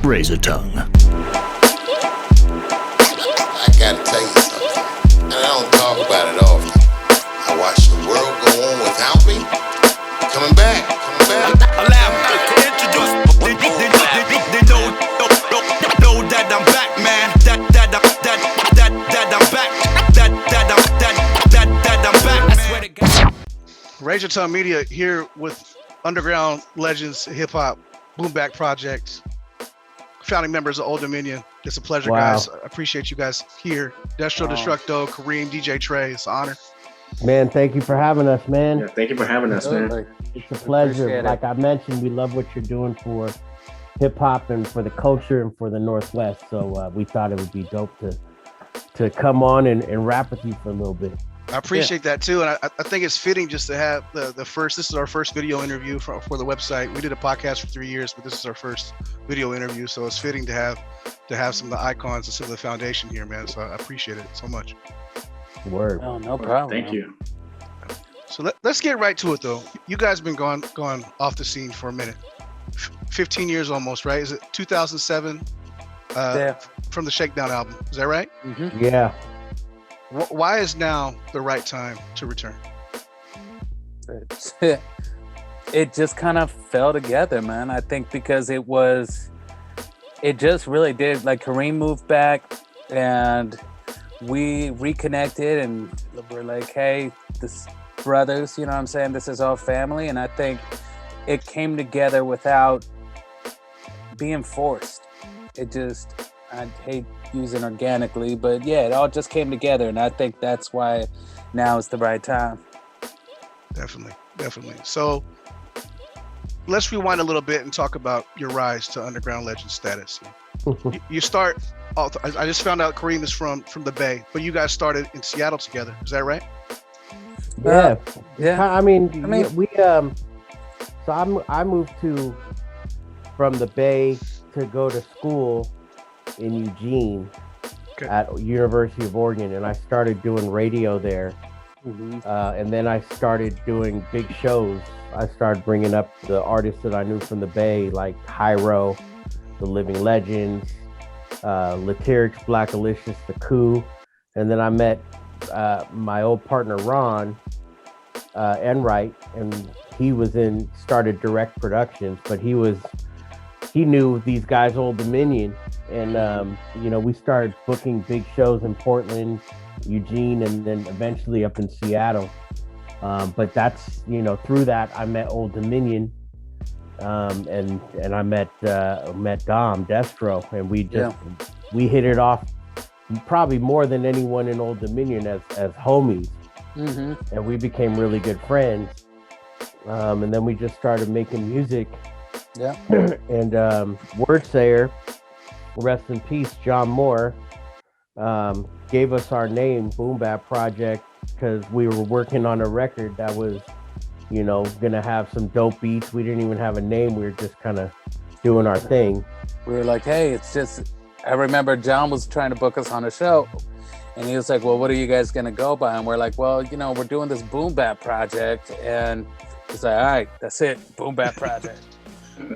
Razor Tongue. I gotta tell you something, and I don't talk about it often. I watch the world go on without me. Coming back. Allow me to introduce. They know that I'm back, man. That I'm back. That I'm back, man. I swear to God. Razor Tongue Media here with underground legends, hip hop, Boom Bap Project, founding members of Old Dominion. It's a pleasure, guys. I appreciate you guys here. Destro, Destructo, Kareem, DJ Trey. It's an honor. Man, thank you for having us, man. Yeah, thank you for having us, man. It's a pleasure. Like I mentioned, we love what you're doing for hip hop and for the culture and for the Northwest. So we thought it would be dope to come on and rap with you for a little bit. I appreciate that too, and I think it's fitting just to have the first. This is our first video interview for the website. We did a podcast for 3 years, but this is our first video interview, so it's fitting to have some of the icons and some of the foundation here, man. So I appreciate it so much. Word. Oh, no problem. Thank you. So let's get right to it, though. You guys been gone off the scene for a minute, 15 years almost, right? Is it 2007? From the Shakedown album, is that right? Mm-hmm. Yeah. Why is now the right time to return? It just kind of fell together, man. I think because it just really did. Like Kareem moved back and we reconnected and we're like, hey, this brothers, you know what I'm saying? This is all family. And I think it came together without being forced. I hate using organically, but yeah, it all just came together, and I think that's why now is the right time. Definitely. So let's rewind a little bit and talk about your rise to underground legend status. You start. I just found out Kareem is from the Bay, but you guys started in Seattle together. Is that right? Yeah. I mean, I moved from the Bay to go to school in Eugene at University of Oregon, and I started doing radio there. Mm-hmm. And then I started doing big shows. I started bringing up the artists that I knew from the Bay, like Hyro, The Living Legends, Latyrix, Black Alicious, The Coup. And then I met my old partner Ron Enright, and he started Direct Productions, but he knew these guys, Old Dominion, and we started booking big shows in Portland, Eugene, and then eventually up in Seattle. But that's through that I met Old Dominion, and I met Dom Destro, and we hit it off probably more than anyone in Old Dominion as homies. Mm-hmm. And we became really good friends. And then we just started making music. Yeah. And Wordsayer, rest in peace, John Moore, gave us our name, Boom Bap Project, because we were working on a record that was, gonna have some dope beats. We didn't even have a name. We were just kind of doing our thing. We were like, hey, I remember John was trying to book us on a show. And he was like, well, what are you guys going to go by? And we're like, well, we're doing this Boom Bap Project. And he's like, all right, that's it. Boom Bap Project.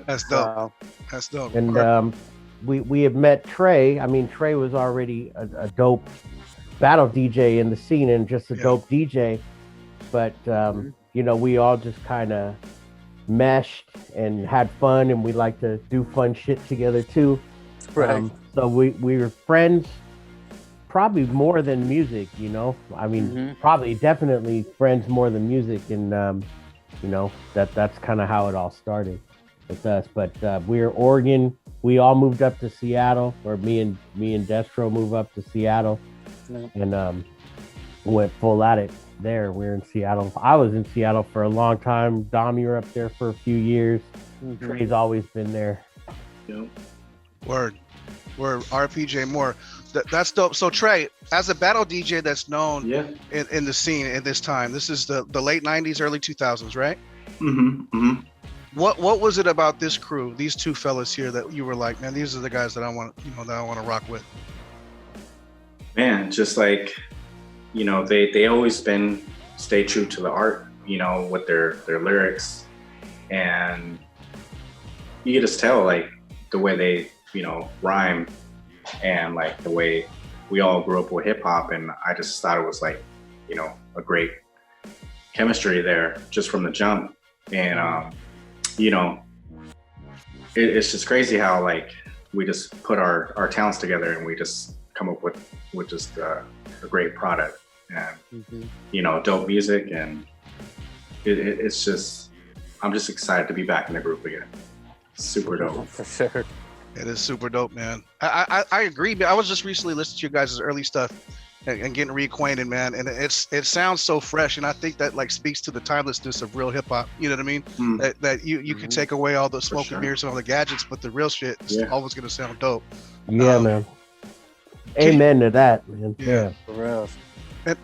That's dope. That's dope. And we had met Trey. I mean, Trey was already a dope battle DJ in the scene and just a dope DJ. But, we all just kind of meshed and had fun, and we like to do fun shit together too. Right. So we were friends. Probably more than music, I mean, probably definitely friends more than music. And, that's kind of how it all started with us. But we're Oregon. We all moved up to Seattle, or me and Destro moved up to Seattle and went full at it there. We're in Seattle. I was in Seattle for a long time. Dom, you were up there for a few years. Mm-hmm. Trey's always been there. Yep. Word. RPJ Moore. That's dope. So Trey, as a battle DJ that's known in the scene at this time, this is the late 90s, early 2000s, right? Mm-hmm. What was it about this crew, these two fellas here, that you were like, man, these are the guys that I want to rock with? Man, just like, they always stay true to the art, with their lyrics, and you could just tell like the way they rhyme and like the way we all grew up with hip hop. And I just thought it was like, a great chemistry there just from the jump. And, it's just crazy how like we just put our talents together and we just come up with just a great product and, dope music. And it's just, I'm just excited to be back in the group again. Super dope. For sure. It is super dope, man. I agree, man. I was just recently listening to you guys' early stuff and getting reacquainted, man. And it sounds so fresh. And I think that like speaks to the timelessness of real hip hop. You know what I mean? That you can take away all the smoke and mirrors and all the gadgets, but the real shit is always going to sound dope. Yeah, man. Amen to that, man. Yeah. For real.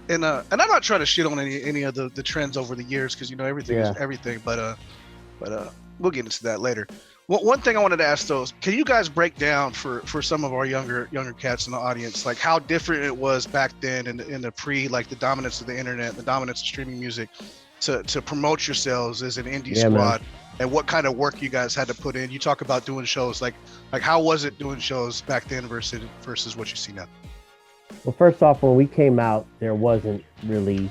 And I'm not trying to shit on any of the trends over the years, because everything is everything, but we'll get into that later. One thing I wanted to ask though is, can you guys break down for some of our younger cats in the audience, like how different it was back then in the pre, like the dominance of the internet, the dominance of streaming music, to promote yourselves as an indie squad, and what kind of work you guys had to put in? You talk about doing shows, like how was it doing shows back then versus what you see now? Well, first off, when we came out, there wasn't really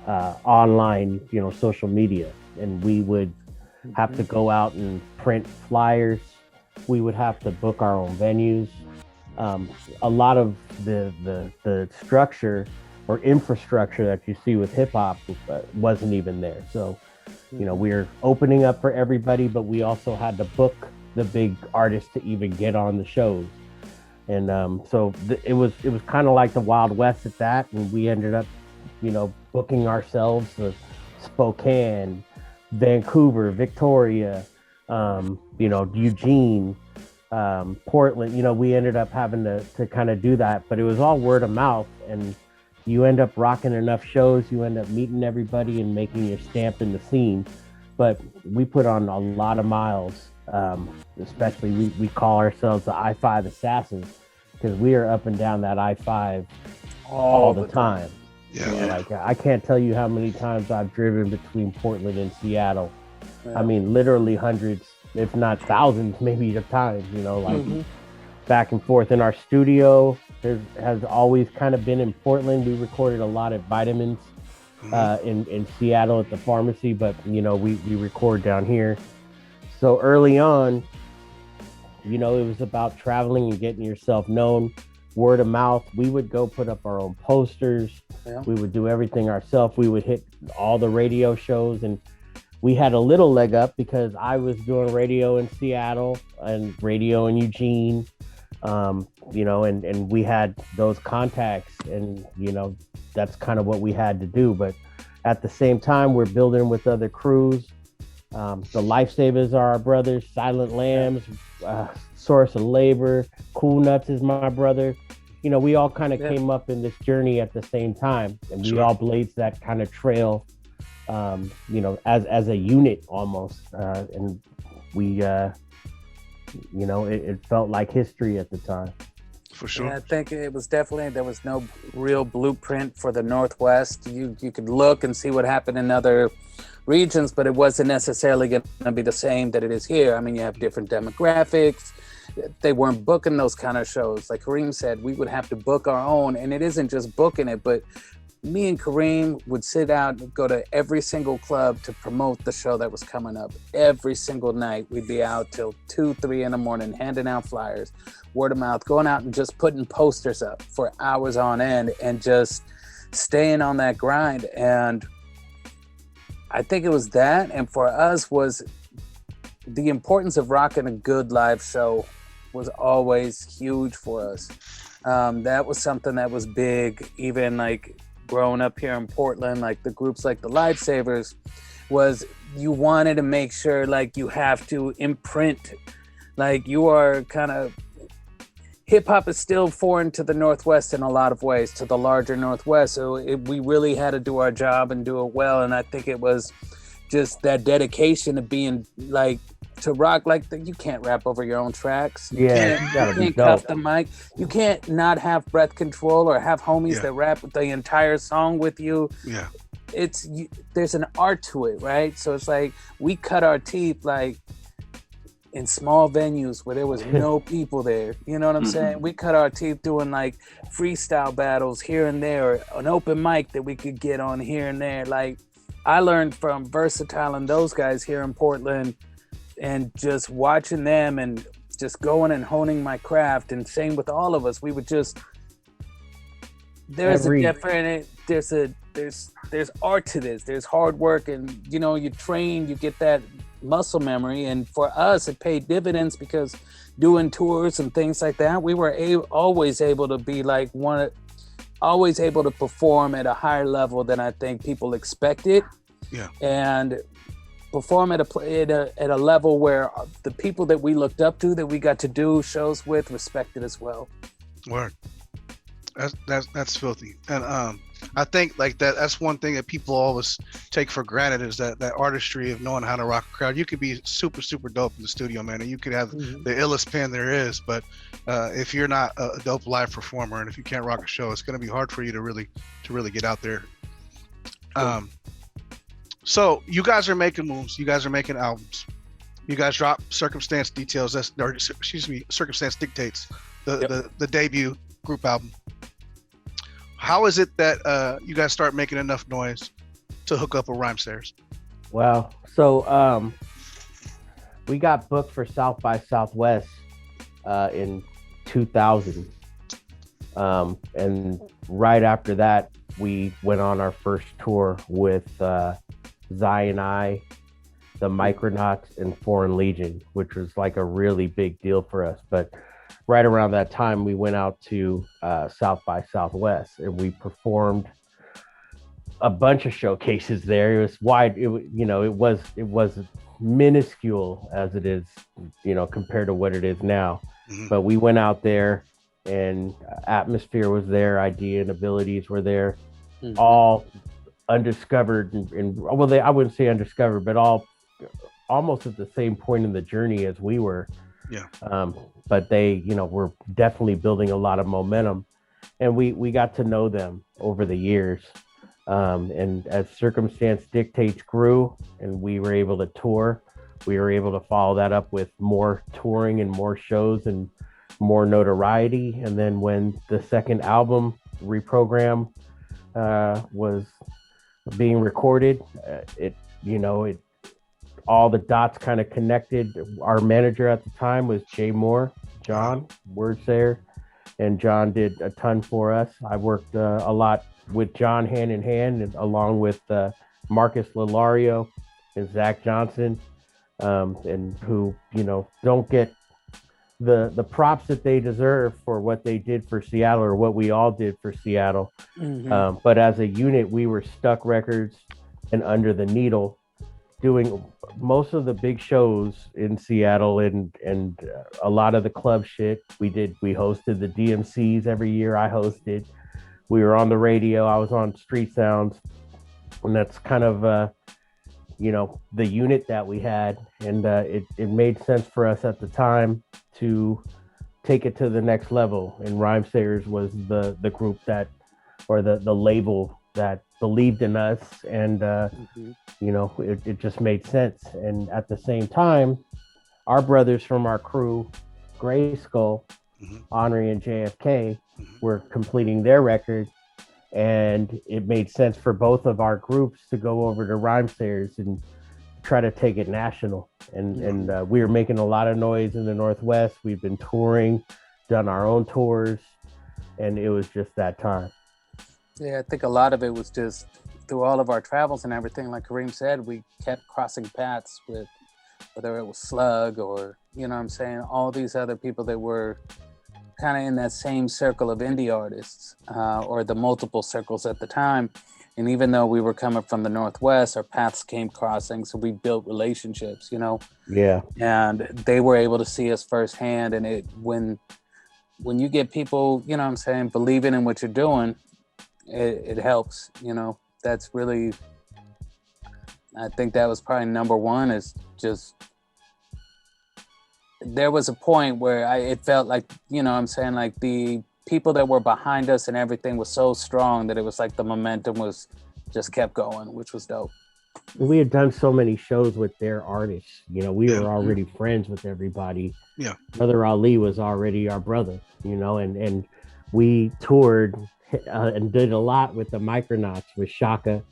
online, social media, and we would have to go out and print flyers. We would have to book our own venues. A lot of the structure or infrastructure that you see with hip hop wasn't even there. So, we're opening up for everybody, but we also had to book the big artists to even get on the shows. And so it was kind of like the Wild West at that. And we ended up, booking ourselves to Spokane, Vancouver, Victoria, Eugene, Portland. We ended up having to kind of do that, but it was all word of mouth, and you end up rocking enough shows, you end up meeting everybody and making your stamp in the scene. But we put on a lot of miles, especially we call ourselves the I-5 Assassins, because we are up and down that I-5 all the time. Like I can't tell you how many times I've driven between Portland and Seattle. I mean, literally hundreds, if not thousands, maybe of times, back and forth. In our studio, there has always kind of been in Portland. We recorded a lot at Vitamins in Seattle at the pharmacy, but, we record down here. So early on, it was about traveling and getting yourself known. Word of mouth. We would go put up our own posters. We would do everything ourselves. We would hit all the radio shows, and we had a little leg up because I was doing radio in Seattle and radio in Eugene, and we had those contacts, and that's kind of what we had to do. But at the same time, we're building with other crews. The Lifesavers are our brothers. Silent Lambs, Source of Labor, Cool Nuts is my brother. We all kind of came up in this journey at the same time, and we all blazed that kind of trail, as a unit almost. And we, it felt like history at the time. For sure. Yeah, I think it was definitely, there was no real blueprint for the Northwest. You could look and see what happened in other regions, but it wasn't necessarily going to be the same that it is here. I mean, you have different demographics. They weren't booking those kind of shows. Like Kareem said, we would have to book our own, and it isn't just booking it, but me and Kareem would sit out and go to every single club to promote the show that was coming up. Every single night, we'd be out till 2, 3 in the morning, handing out flyers, word of mouth, going out and just putting posters up for hours on end and just staying on that grind. And I think it was that, and for us was the importance of rocking a good live show was always huge for us. That was something that was big, even like growing up here in Portland, like the groups like the Lifesavers, was you wanted to make sure like you have to imprint, like you are kind of, hip hop is still foreign to the Northwest in a lot of ways, to the larger Northwest. So we really had to do our job and do it well. And I think it was just that dedication of being like, to rock like you can't rap over your own tracks. You can't cuff the mic. You can't not have breath control or have homies that rap the entire song with you. Yeah, there's an art to it, right? So it's like we cut our teeth like in small venues where there was no people there. You know what I'm saying? We cut our teeth doing like freestyle battles here and there, or an open mic that we could get on here and there. Like, I learned from Versatile and those guys here in Portland, and just watching them and just going and honing my craft. And same with all of us. We would just, there's art to this. There's hard work, and you know, you train, you get that muscle memory. And for us, it paid dividends, because doing tours and things like that, we were always able to be like always able to perform at a higher level than I think people expected. Yeah. And perform at a level where the people that we looked up to, that we got to do shows with, respected as well. Word. That's filthy. And I think like that's one thing that people always take for granted, is that artistry of knowing how to rock a crowd. You could be super dope in the studio, man, and you could have the illest pen there is, but if you're not a dope live performer, and if you can't rock a show, it's going to be hard for you to really get out there. Cool. So you guys are making moves. You guys are making albums. You guys drop Circumstance Details. Circumstance Dictates, the debut group album. How is it that you guys start making enough noise to hook up with Rhymesayers? Well, so we got booked for South by Southwest in 2000. And right after that, we went on our first tour with Zion I, the Micronauts, and Foreign Legion, which was like a really big deal for us. But right around that time, we went out to South by Southwest, and we performed a bunch of showcases there. It was wide. It was minuscule as it is, compared to what it is now. Mm-hmm. But we went out there, and Atmosphere was there, Idea and Abilities were there, all undiscovered, I wouldn't say undiscovered, but all almost at the same point in the journey as we were. Yeah. But they, were definitely building a lot of momentum, and we got to know them over the years. And as Circumstance Dictates grew and we were able to tour, we were able to follow that up with more touring and more shows and more notoriety. And then when the second album, Reprogram, was being recorded, all the dots kind of connected. Our manager at the time was John Wordsayer, and John did a ton for us. I worked a lot with John hand in hand, and along with Marcus Lalario and Zach Johnson, and who, don't get the props that they deserve for what they did for Seattle, or what we all did for Seattle. Mm-hmm. But as a unit, we were Stuck Records and Under the Needle, doing most of the big shows in Seattle and a lot of the club shit. We hosted the DMCs every year. I hosted. We were on the radio. I was on Street Sounds, and that's kind of the unit that we had, and it made sense for us at the time to take it to the next level. And Rhymesayers was the group that, or the label that believed in us, and it just made sense. And at the same time, our brothers from our crew, Gray Skull, Henri and JFK, were completing their record, and it made sense for both of our groups to go over to Rhymesayers and try to take it national. And we were making a lot of noise in the Northwest. We've been touring, done our own tours, and it was just that time. Yeah, I think a lot of it was just through all of our travels and everything. Like Kareem said, we kept crossing paths with, whether it was Slug or, all these other people that were kind of in that same circle of indie artists, or the multiple circles at the time. And even though we were coming from the Northwest, our paths came crossing. So we built relationships, Yeah. And they were able to see us firsthand. And when you get people, believing in what you're doing, it helps, that's really, I think that was probably number one, is just, there was a point where it felt like, like the people that were behind us and everything was so strong that it was like the momentum was just kept going, which was dope. we had done so many shows with their artists. You know, we Yeah. were already friends with everybody. Yeah. Brother Ali was already our brother, you know, and we toured and did a lot with the Micronauts, with Shaka,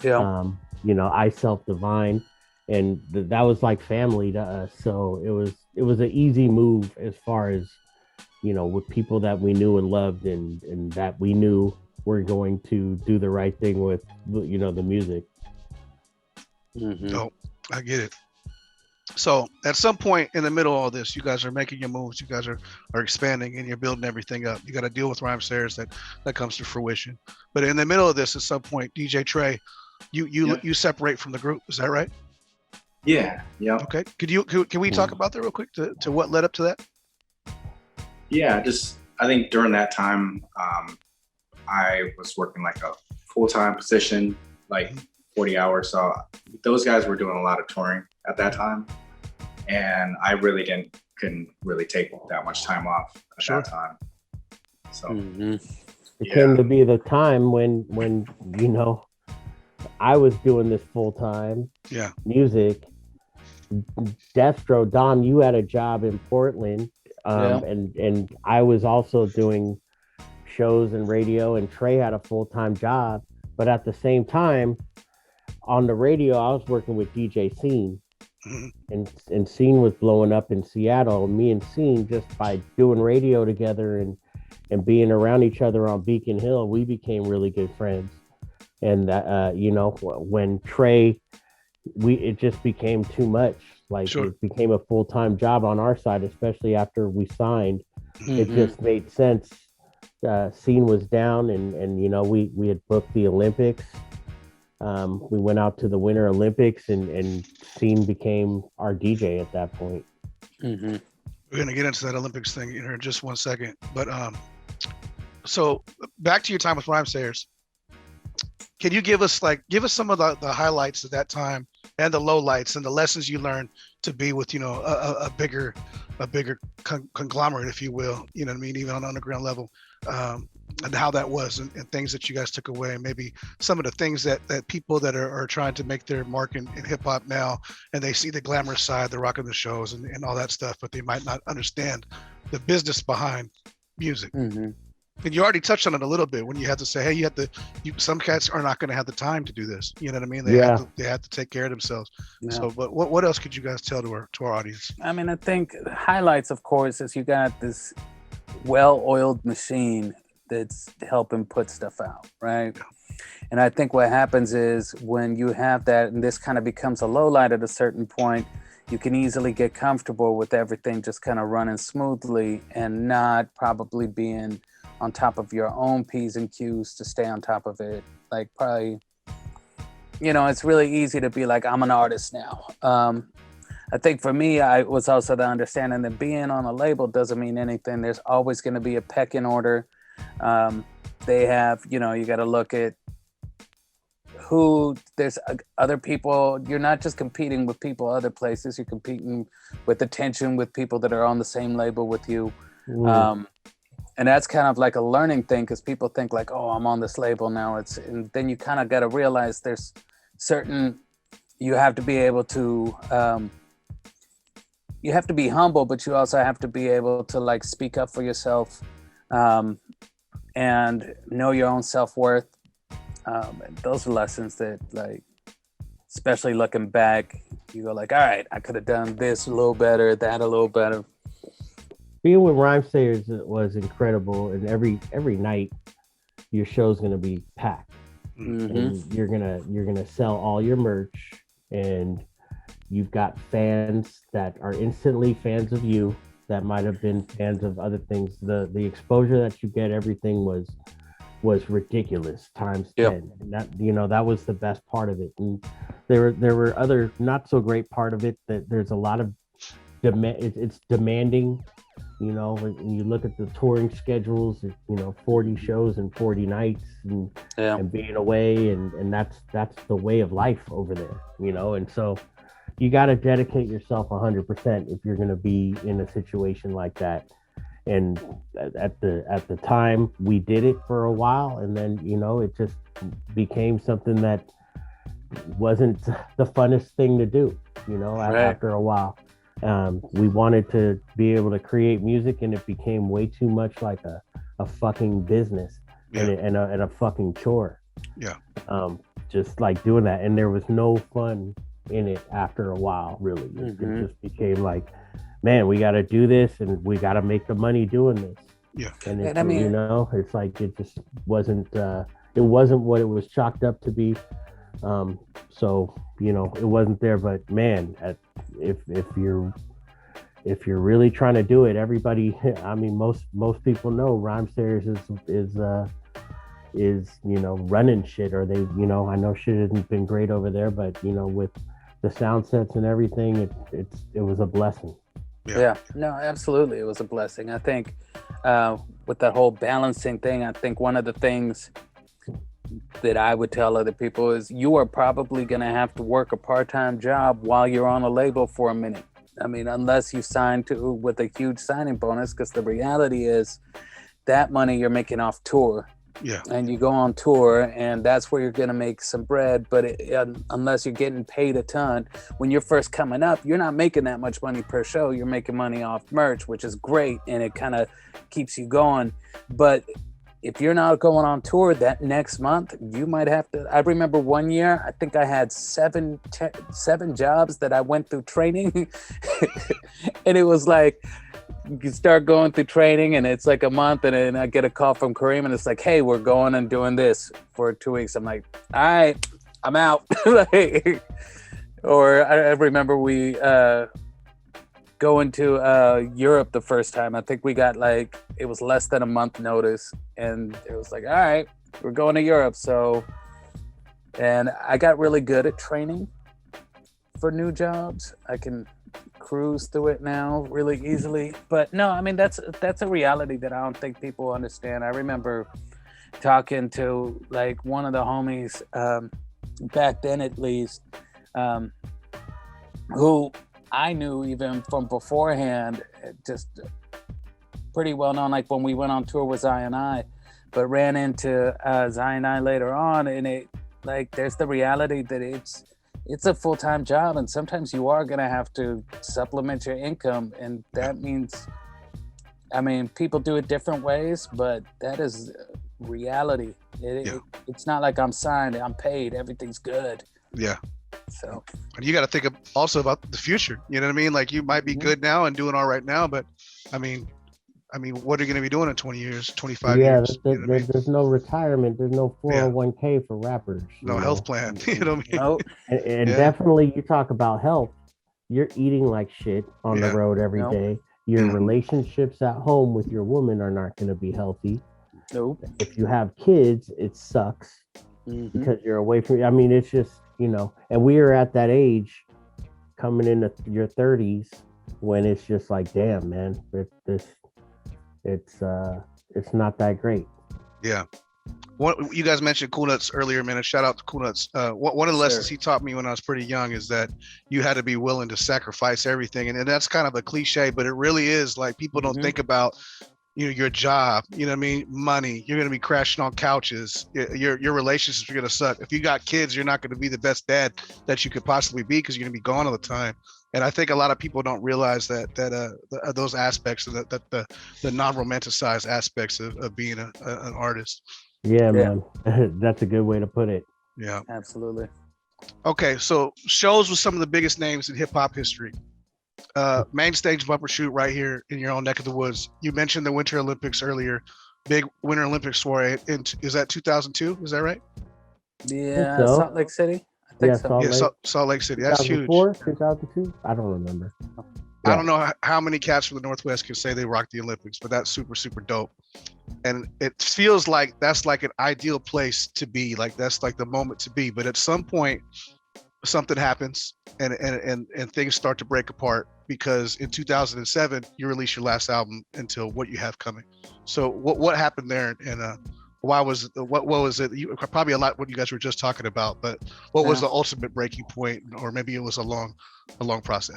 Yeah. you know, I Self Divine, and that was like family to us. So it was an easy move as far as, you know, with people that we knew and loved, and that we knew were going to do the right thing with, you know, the music. Mhm. Oh, I get it. So at some point in the middle of all this, you guys are making your moves, you guys are expanding, and you're building everything up. You got to deal with Rhyme Sayers that comes to fruition. But in the middle of this, at some point, DJ Trey, you separate from the group. Is that right? Yeah. Yep. Okay. Can we talk about that real quick to what led up to that? Yeah. Just I think during that time, I was working like a full-time position, like 40 hours. So those guys were doing a lot of touring at that time, and I really couldn't really take that much time off at Sure. that time. So It came to be the time when you know, I was doing this full time. Yeah. Music. Destro, Dom, you had a job in Portland, Yeah. and I was also doing shows and radio, and Trey had a full-time job. But at the same time, on the radio, I was working with DJ Scene, Mhm. and Scene was blowing up in Seattle. Me and Scene, just by doing radio together and being around each other on Beacon Hill, we became really good friends. And that, you know, when Trey, it just became too much. Like, Sure. it became a full-time job on our side, especially after we signed. It Mhm. just made sense. Scene was down, and you know, we had booked the Olympics. We went out to the Winter Olympics, and Scene became our DJ at that point. Mhm. We're gonna get into that Olympics thing in here in just 1 second. But so back to your time with Rhyme Sayers. Can you give us some of the highlights of that time and the lowlights and the lessons you learned to be with, you know, a bigger conglomerate, if you will, you know what I mean, even on an underground level, and how that was, and things that you guys took away, and maybe some of the things that people that are trying to make their mark in hip hop now, and they see the glamorous side, the rocking the shows and all that stuff, but they might not understand the business behind music. Mhm. And you already touched on it a little bit when you had to say, hey, some cats are not going to have the time to do this. You know what I mean? They have to take care of themselves. Yeah. So, but what else could you guys tell to our audience? I mean, I think the highlights, of course, is you got this well-oiled machine that's helping put stuff out, right? And I think what happens is when you have that, and this kind of becomes a low light at a certain point, you can easily get comfortable with everything just kind of running smoothly and not probably being on top of your own P's and Q's to stay on top of it. Like, probably, you know, it's really easy to be like, I'm an artist now. I think for me, I was also the understanding that being on a label doesn't mean anything. There's always going to be a pecking order. They have, you know, you got to look at there's other people. You're not just competing with people other places. You're competing with attention with people that are on the same label with you. And that's kind of like a learning thing, because people think like, oh, I'm on this label now. And then you kind of got to realize there's you have to be able to, you have to be humble, but you also have to be able to like speak up for yourself, and know your own self-worth. And those are lessons that, like, especially looking back, you go like, all right, I could have done this a little better, that a little better. Being with Rhyme Sayers was incredible, and every night your show's gonna be packed. Mm-hmm. And you're gonna sell all your merch, and you've got fans that are instantly fans of you that might have been fans of other things. The exposure that you get, everything was ridiculous times 10. And that, you know, that was the best part of it. And there were other not so great part of it, that there's a lot of it's demanding. You know, when you look at the touring schedules, you know, 40 shows and 40 nights, and being away, and that's the way of life over there, you know. And so you got to dedicate yourself 100% if you're going to be in a situation like that. And at the time, we did it for a while, and then, you know, it just became something that wasn't the funnest thing to do, you know, after a while. We wanted to be able to create music, and it became way too much like a fucking business and a fucking chore. Yeah. Just like doing that. And there was no fun in it after a while, really. It just became like, man, we got to do this and we got to make the money doing this. Yeah. And I mean, you know, it's like, it just wasn't, it wasn't what it was chalked up to be. So, you know, it wasn't there, but man, if you're really trying to do it, everybody, I mean, most people know Rhymesters is, you know, running shit, or they, you know, I know shit hasn't been great over there, but you know, with the sound sets and everything, it was a blessing. Yeah, no, absolutely. It was a blessing. I think with that whole balancing thing, I think one of the things that I would tell other people is you are probably going to have to work a part-time job while you're on a label for a minute. I mean, unless you sign with a huge signing bonus, because the reality is that money you're making off tour. Yeah. And you go on tour, and that's where you're going to make some bread. But unless you're getting paid a ton, when you're first coming up, you're not making that much money per show. You're making money off merch, which is great, and it kind of keeps you going. But if you're not going on tour that next month, you might have to. I remember one year, I think I had seven jobs that I went through training. And it was like, you start going through training and it's like a month, and then I get a call from Kareem and it's like, hey, we're going and doing this for 2 weeks. I'm like, all right, I'm out. Or I remember we going to Europe the first time. I think we got like, it was less than a month notice, and it was like, all right, we're going to Europe. So, and I got really good at training for new jobs. I can cruise through it now really easily. But no, I mean, that's a reality that I don't think people understand. I remember talking to like one of the homies back then, at least, who I knew even from beforehand, just pretty well known, like when we went on tour with Zion I, but ran into Zion I later on, and it, like, there's the reality that it's a full-time job, and sometimes you are gonna have to supplement your income, and that means, I mean, people do it different ways, but that is reality. It's not like I'm signed, I'm paid, everything's good. Yeah. So and you got to think also about the future. You know what I mean? Like, you might be good now and doing all right now, but I mean, what are you going to be doing in 20 years, 25 years? There's no retirement. There's no 401k for rappers. No health plan. You know what I mean? nope. And definitely, you talk about health. You're eating like shit on the road every day. Your relationships at home with your woman are not going to be healthy. Nope. If you have kids, it sucks because you're away from. I mean, it's just, you know. And we are at that age, coming into your 30s, when it's just like, damn, man, it's not that great. Yeah. You guys mentioned Cool Nuts earlier, man. A shout out to Cool Nuts. One of the lessons he taught me when I was pretty young is that you had to be willing to sacrifice everything. And that's kind of a cliche, but it really is. Like, people don't think about, you know, your job, you know what I mean? Money. You're going to be crashing on couches. Your relationships are going to suck. If you got kids, you're not going to be the best dad that you could possibly be, because you're going to be gone all the time. And I think a lot of people don't realize that those aspects, that the non-romanticized aspects of being an artist. Yeah, man. That's a good way to put it. Yeah, absolutely. Okay, so shows with some of the biggest names in hip hop history. Main stage bumper shoot right here in your own neck of the woods. You mentioned the Winter Olympics earlier. Big Winter Olympics soiree. Is that 2002? Is that right? Yeah, so. Salt Lake City. I think so. Salt Lake City. That's huge. 2002? I don't remember. I don't know how many cats from the Northwest can say they rocked the Olympics, but that's super, super dope. And it feels like that's like an ideal place to be. Like, that's like the moment to be. But at some point, something happens and things start to break apart, because in 2007 you released your last album, Until What You Have Coming. So what happened there, and why was it, what was it? You probably a lot what you guys were just talking about, but what was the ultimate breaking point, or maybe it was a long process?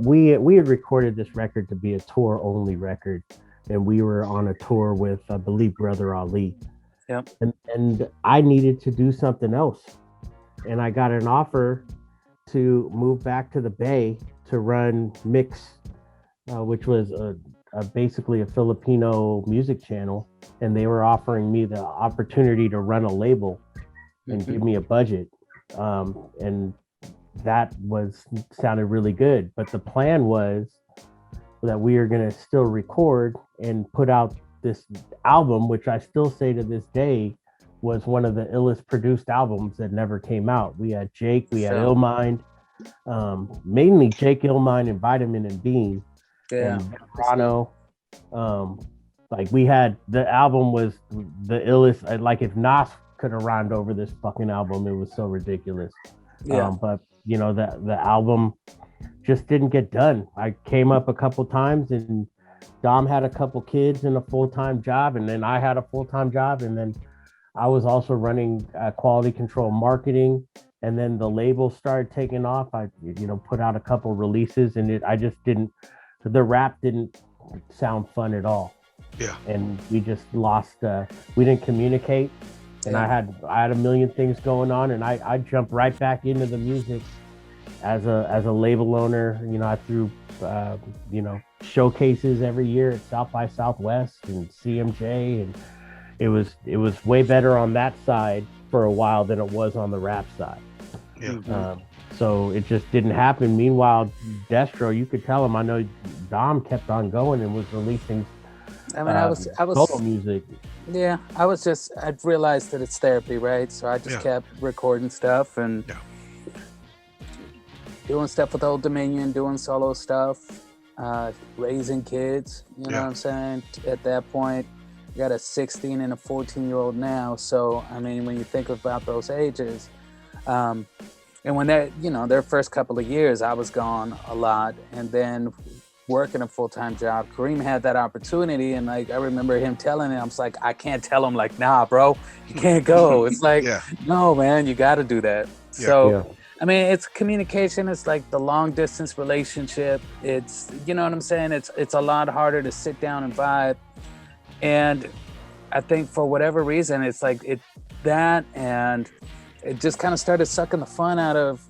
We had recorded this record to be a tour only record, and we were on a tour with, I believe, Brother Ali. Yep. And I needed to do something else. and I got an offer to move back to the Bay to run Mix, which was basically a Filipino music channel, and they were offering me the opportunity to run a label and give me a budget, and that sounded really good. But the plan was that we are going to still record and put out this album, which I still say to this day was one of the illest produced albums that never came out. We had Jake, we had Illmind, mainly Jake Illmind and Vitamin and Bean, and Verano. Like we had, the album was the illest. Like if Nas could have rhymed over this fucking album, it was so ridiculous. But you know, the album just didn't get done. I came up a couple times, and Dom had a couple kids and a full-time job, and then I had a full-time job, and then I was also running quality control marketing, and then the label started taking off. I, you know, put out a couple releases, and the rap didn't sound fun at all. Yeah. And we just lost. We didn't communicate, and I had a million things going on, and I jumped right back into the music as a label owner. You know, I threw you know, showcases every year at South by Southwest and CMJ, and it was way better on that side for a while than it was on the rap side. So it just didn't happen. Meanwhile, Destro, you could tell him, I know Dom kept on going and was releasing I mean, I was solo music. Yeah, I realized that it's therapy, right? So I just kept recording stuff and doing stuff with Old Dominion, doing solo stuff, raising kids, you know what I'm saying? At that point, I got a 16 and a 14-year-old now. So, I mean, when you think about those ages, and when their first couple of years, I was gone a lot, and then working a full-time job, Kareem had that opportunity, and like I remember him telling him, I was like, I can't tell him like, nah, bro, you can't go. It's like, no, man, you got to do that. I mean, it's communication. It's like the long distance relationship. It's, you know what I'm saying? It's a lot harder to sit down and vibe. And I think for whatever reason, it's like and it just kind of started sucking the fun out of,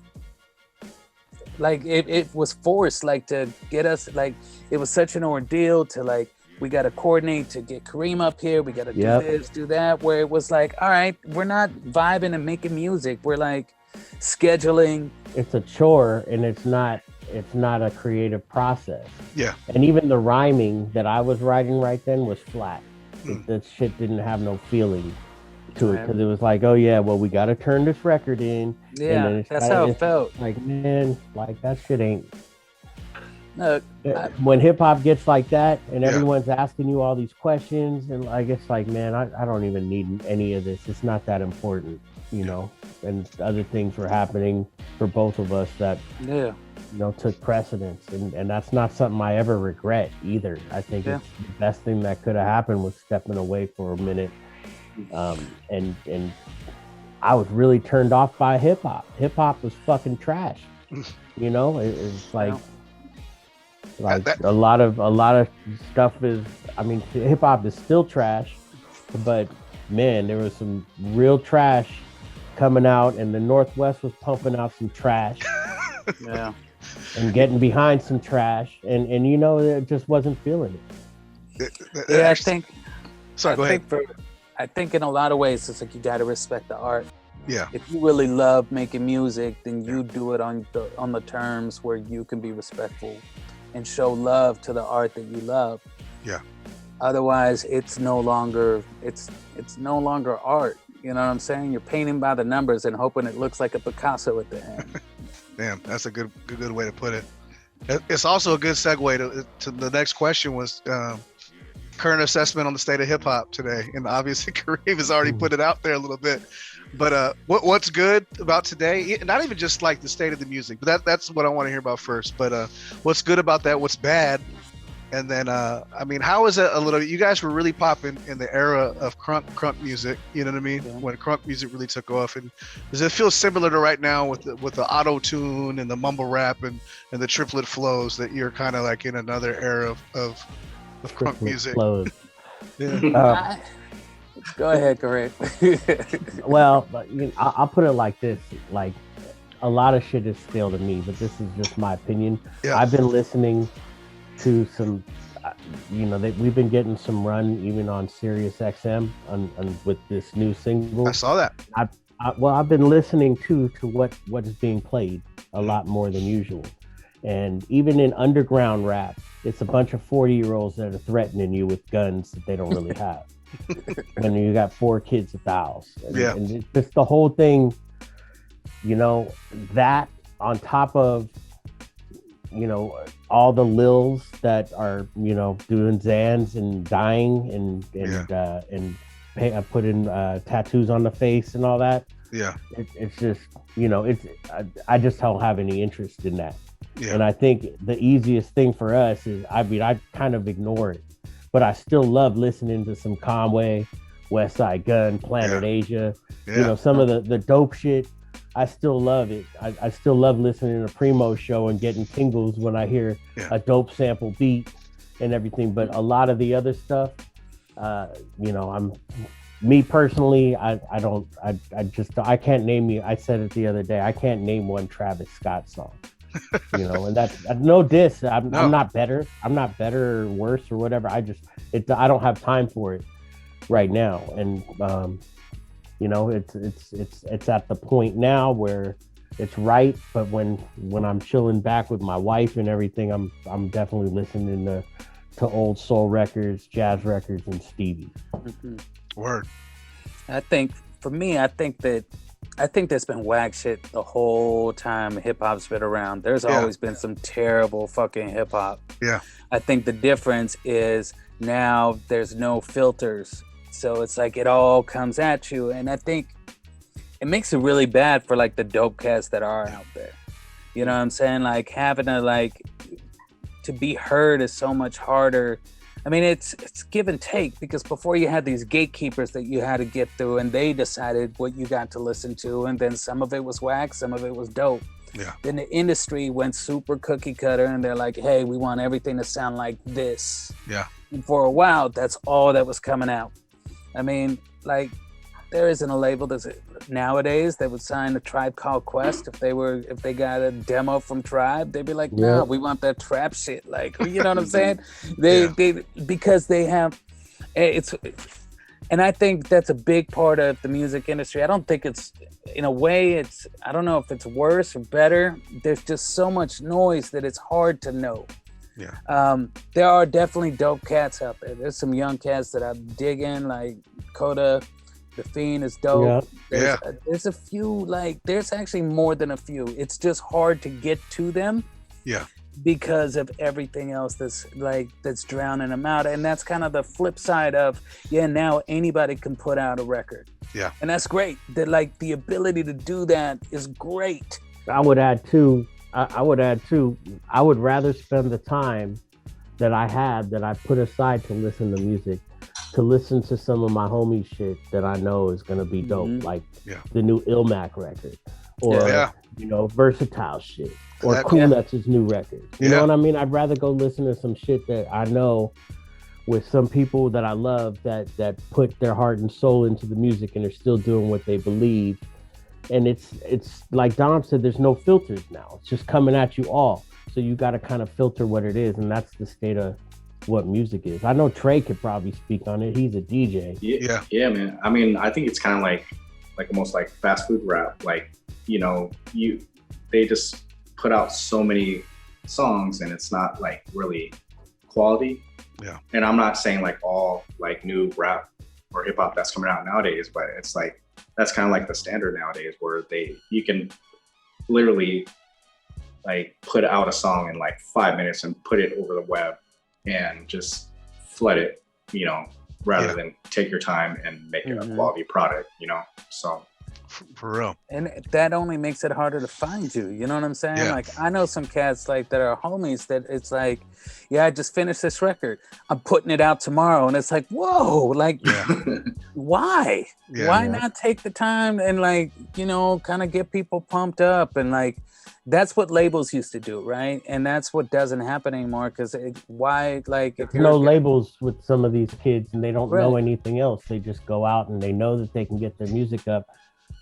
like it was forced, like to get us, like it was such an ordeal to like, we got to coordinate to get Kareem up here. We got to do this, do that, where it was like, all right, we're not vibing and making music. We're like scheduling. It's a chore, and it's not a creative process. Yeah. And even the rhyming that I was writing right then was flat. That shit didn't have no feeling to it, because it was like, oh yeah, well, we got to turn this record in. Yeah, and that's how it felt. Like, man, like that shit ain't. Look, when hip hop gets like that, and everyone's asking you all these questions, and like it's like, man, I don't even need any of this. It's not that important, you know. And other things were happening for both of us that, you know, took precedence, and that's not something I ever regret either. I think it's the best thing that could have happened was stepping away for a minute. And I was really turned off by hip hop. Hip hop was fucking trash. You know, it's like a lot of stuff is. I mean, hip hop is still trash, but man, there was some real trash coming out, and the Northwest was pumping out some trash. And getting behind some trash, and you know, it just wasn't feeling it. I think. Sorry, go ahead. I think in a lot of ways, it's like you got to respect the art. Yeah. If you really love making music, then you do it on the terms where you can be respectful and show love to the art that you love. Yeah. Otherwise, it's no longer art. You know what I'm saying? You're painting by the numbers and hoping it looks like a Picasso at the end. Damn, that's a good way to put it. It's also a good segue to the next question was. Current assessment on the state of hip hop today, and obviously Kareem has already put it out there a little bit. But what's good about today? Not even just like the state of the music, but that's what I want to hear about first. But what's good about that? What's bad? And then I mean, how is it a little? You guys were really popping in the era of crunk music. You know what I mean? Yeah. When crunk music really took off, and does it feel similar to right now with the auto tune and the mumble rap and the triplet flows that you're kind of like in another era of crunk music? Go ahead, Kareem. Well, but, I'll put it like this: like a lot of shit is stale to me, but this is just my opinion. Yeah. I've been listening to some, we've been getting some run even on Sirius XM on with this new single. I saw that. I've been listening to what is being played a lot more than usual, and even in underground rap, it's a bunch of 40-year-olds that are threatening you with guns that they don't really have. When you got 4 kids at the house, and it's just the whole thing, that on top of all the lils that are doing Zans and dying and putting tattoos on the face and all that. Yeah, it's just I just don't have any interest in that. Yeah. And I think the easiest thing for us is, I kind of ignore it, but I still love listening to some Conway, West Side Gun, Planet Asia, some of the dope shit. I still love it. I still love listening to Primo's show and getting tingles when I hear a dope sample beat and everything. But a lot of the other stuff, me personally, I can't name you. I said it the other day. I can't name one Travis Scott song. And that's no diss. I'm not better. I'm not better or worse or whatever. I don't have time for it right now. And it's at the point now where it's right. But when I'm chilling back with my wife and everything, I'm definitely listening to old soul records, jazz records, and Stevie. Mm-hmm. Word. I think there's been whack shit the whole time hip hop's been around. There's always been some terrible fucking hip hop. Yeah. I think the difference is now there's no filters. So it's like it all comes at you. And I think it makes it really bad for like the dope cats that are out there. You know what I'm saying? Like having to be heard is so much harder. I mean, it's give and take, because before you had these gatekeepers that you had to get through, and they decided what you got to listen to, and then some of it was whack, some of it was dope. Yeah. Then the industry went super cookie cutter, and they're like, hey, we want everything to sound like this. Yeah. And for a while, that's all that was coming out. I mean, like, there isn't a label nowadays that would sign a Tribe Called Quest if they got a demo from Tribe. They'd be like, no, we want that trap shit. Like, you know what I'm saying? Because they have and I think that's a big part of the music industry. I don't think it's, in a way, I don't know if it's worse or better. There's just so much noise that it's hard to know. Yeah. There are definitely dope cats out there. There's some young cats that I'm digging, like Coda. The Fiend is dope. Yeah. There's a few, like, there's actually more than a few. It's just hard to get to them. Yeah. Because of everything else that's drowning them out. And that's kind of the flip side of, now anybody can put out a record. Yeah. And that's great. That, like, the ability to do that is great. I would add too, I would rather spend the time that I put aside to listen to music, to listen to some of my homie shit that I know is gonna be dope, like the new Ilmac record, or Versatile shit, or Cool Nuts' new record. You know what I mean? I'd rather go listen to some shit that I know with some people that I love that put their heart and soul into the music and are still doing what they believe. And it's like Dom said, there's no filters now. It's just coming at you all. So you got to kind of filter what it is, and that's the state of what music is. I know Trey could probably speak on it. He's a DJ. Yeah, man. I mean, I think it's kind of like almost like fast food rap. Like, they just put out so many songs, and it's not like really quality. Yeah. And I'm not saying like all like new rap or hip hop that's coming out nowadays, but it's like that's kind of like the standard nowadays, where you can literally like put out a song in like 5 minutes and put it over the web and just flood it, rather than take your time and make it a quality product, So For real. And that only makes it harder to find you. You know what I'm saying? Yeah. Like I know some cats like that are homies that it's like, yeah, I just finished this record. I'm putting it out tomorrow. And it's like, whoa, like why? Yeah. Why not take the time and like, you know, kind of get people pumped up and like that's what labels used to do, right? And that's what doesn't happen anymore because why like if There's no labels with some of these kids and they don't know Right. anything else. They just go out and they know that they can get their music up.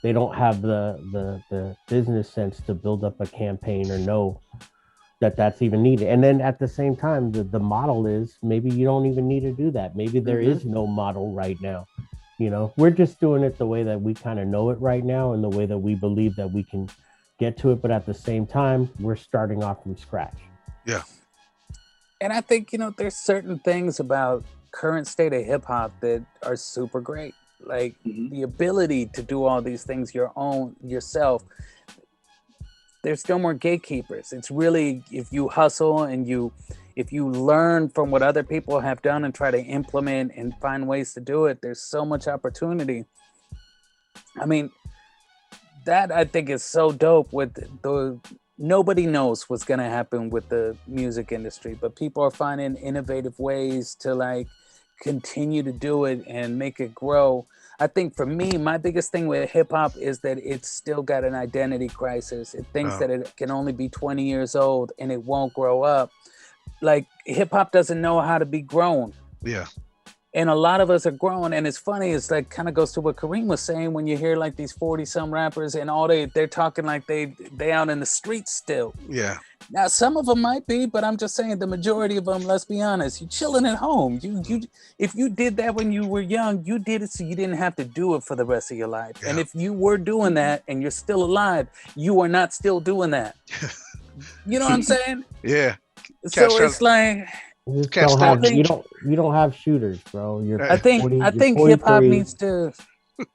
They don't have the business sense to build up a campaign or know that that's even needed. And then at the same time, the model is maybe you don't even need to do that. Maybe there is no model right now. You know, we're just doing it the way that we kind of know it right now and the way that we believe that we can get to it. But at the same time, we're starting off from scratch. Yeah. And I think, you know, there's certain things about current state of hip hop that are super great. Like the ability to do all these things yourself. There's no more gatekeepers. It's really if you hustle and if you learn from what other people have done and try to implement and find ways to do it, there's so much opportunity. I mean, that I think is so dope with the nobody knows what's going to happen with the music industry, but people are finding innovative ways to like continue to do it and make it grow. I think for me, my biggest thing with hip hop is that it's still got an identity crisis. It thinks that it can only be 20 years old and it won't grow up. Like hip hop doesn't know how to be grown. Yeah. And a lot of us are grown. And it's funny, it's like kind of goes to what Kareem was saying when you hear like these 40 some rappers and all they're talking like they out in the streets still. Yeah. Now, some of them might be, but I'm just saying the majority of them, let's be honest, you're chilling at home. You if you did that when you were young, you did it so you didn't have to do it for the rest of your life. Yeah. And if you were doing that and you're still alive, you are not still doing that. You know what I'm saying? Yeah. So it's like you don't have shooters, bro. I think hip hop needs to